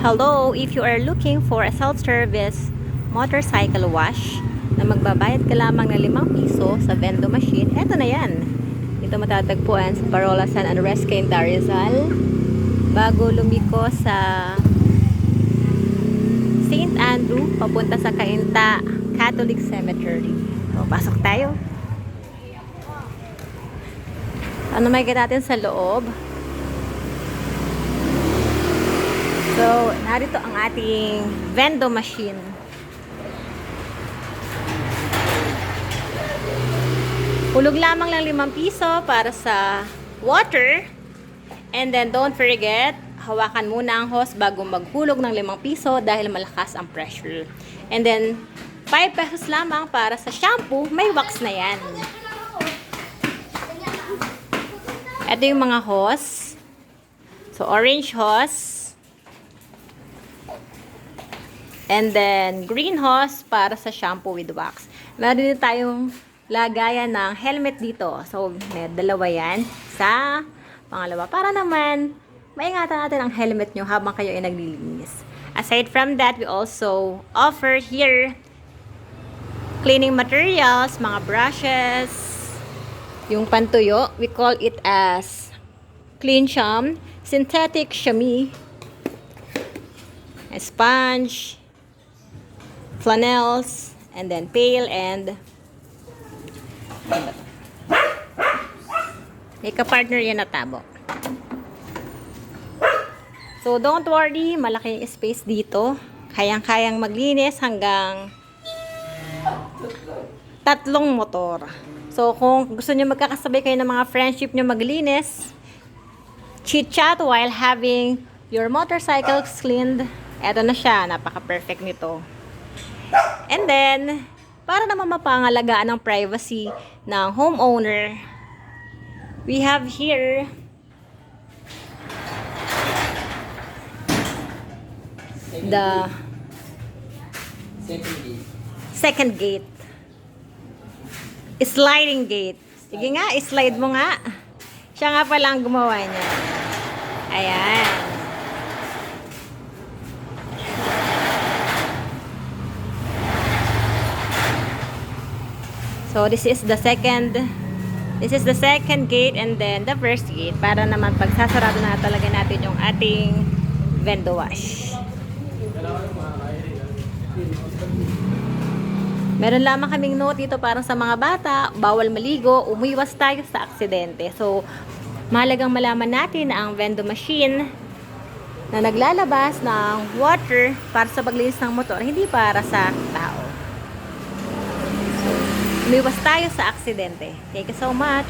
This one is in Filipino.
Hello, if you are looking for a self-service motorcycle wash na magbabayad ka lamang ng 5 piso sa vendo machine, eto na yan. Ito matatagpuan sa Parola San Andres, Cainta, Rizal. Bago lumiko sa St. Andrew, papunta sa Cainta Catholic Cemetery. So, pasok tayo. Ano may natin sa loob? So, narito ang ating vendo machine. Hulog lamang lang 5 piso para sa water. And then, don't forget, hawakan muna ang hose bago maghulog ng 5 piso dahil malakas ang pressure. And then, 5 pesos lamang para sa shampoo. May wax na yan. Ito yung mga hose. So, orange hose. And then, green hose para sa shampoo with wax. Meron din tayong lagayan ng helmet dito. So, may 2 yan sa pangalawa. Para naman, maingatan natin ang helmet nyo habang kayo ay naglilinis. Aside from that, we also offer here cleaning materials, mga brushes, yung pantuyo. We call it as clean sham, synthetic chamois, a sponge, flannels, and then pail and may ka-partner yan na tabo. So don't worry, malaki yung space dito. Kayang-kayang maglinis hanggang 3 motor. So kung gusto nyo magkakasabay kayo ng mga friendship nyo maglinis, chit-chat while having your motorcycles cleaned, eto na siya, napaka-perfect nito. And then, para naman mapangalagaan ang privacy ng homeowner, we have here the second gate. Sliding gate. Sige nga, slide mo nga. Siya nga pala ang gumawa niya. Ayan. So this is the second gate and then the first gate para naman pagsasarado na talaga natin yung ating vendo wash. Meron lamang kaming note dito para sa mga bata, bawal maligo, umiwas tayo sa aksidente. So mahalagang malaman natin na ang vendo machine na naglalabas ng water para sa paglinis ng motor, hindi para sa tao. Umiwas tayo sa aksidente. Thank you so much.